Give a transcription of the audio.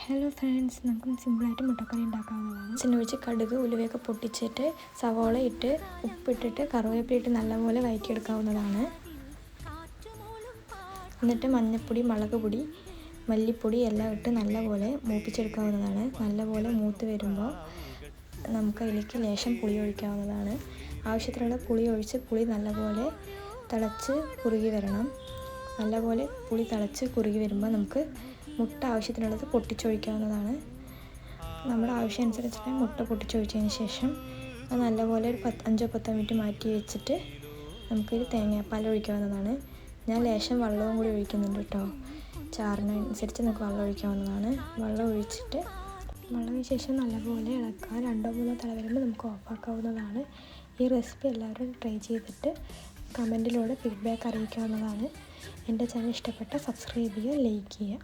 Hello friends, നമുക്ക് സിമ്പിളായിട്ട് മുട്ടക്കറി ഉണ്ടാക്കാവുന്നതാണ്. ചിന്നൊഴിച്ച് കടുക് ഉലുവയൊക്കെ പൊട്ടിച്ചിട്ട് സവോള ഇട്ട് ഉപ്പിട്ടിട്ട് കറിവേപ്പില ഇട്ട് നല്ലപോലെ വഴറ്റിയെടുക്കാവുന്നതാണ്. എന്നിട്ട് മഞ്ഞൾപ്പൊടി, മുളക് പൊടി, മല്ലിപ്പൊടി എല്ലാം ഇട്ട് നല്ലപോലെ മൂപ്പിച്ചെടുക്കാവുന്നതാണ്. നല്ലപോലെ മൂത്ത് വരുമ്പോൾ നമുക്ക് അതിലേക്ക് ലേശം പുളി ഒഴിക്കാവുന്നതാണ്. ആവശ്യത്തിനുള്ള പുളി ഒഴിച്ച് പുളി നല്ലപോലെ തിളച്ച് കുറുകി വരണം. നല്ലപോലെ പുളി തിളച്ച് കുറുകി വരുമ്പോൾ നമുക്ക് മുട്ട ആവശ്യത്തിനുള്ളത് പൊട്ടിച്ചൊഴിക്കാവുന്നതാണ്. നമ്മുടെ ആവശ്യം അനുസരിച്ചിട്ട് മുട്ട പൊട്ടിച്ചൊഴിച്ചതിന് ശേഷം അത് നല്ലപോലെ ഒരു 5-10 മിനിറ്റ് മാറ്റി വെച്ചിട്ട് നമുക്കൊരു തേങ്ങാപ്പാൽ ഒഴിക്കാവുന്നതാണ്. ഞാൻ ലേശം വെള്ളവും കൂടി ഒഴിക്കുന്നുണ്ട് കേട്ടോ. ചാറിനനുസരിച്ച് നമുക്ക് വെള്ളം ഒഴിക്കാവുന്നതാണ്. വെള്ളം ഒഴിച്ച ശേഷം നല്ലപോലെ ഇളക്കുക. 2-3 തള വരുമ്പോൾ നമുക്ക് ഓഫാക്കാവുന്നതാണ്. ഈ റെസിപ്പി എല്ലാവരും ട്രൈ ചെയ്തിട്ട് കമൻറ്റിലൂടെ ഫീഡ്ബാക്ക് അറിയിക്കാവുന്നതാണ്. എൻ്റെ ചാനൽ ഇഷ്ടപ്പെട്ട സബ്സ്ക്രൈബ് ചെയ്യുക, ലൈക്ക് ചെയ്യുക.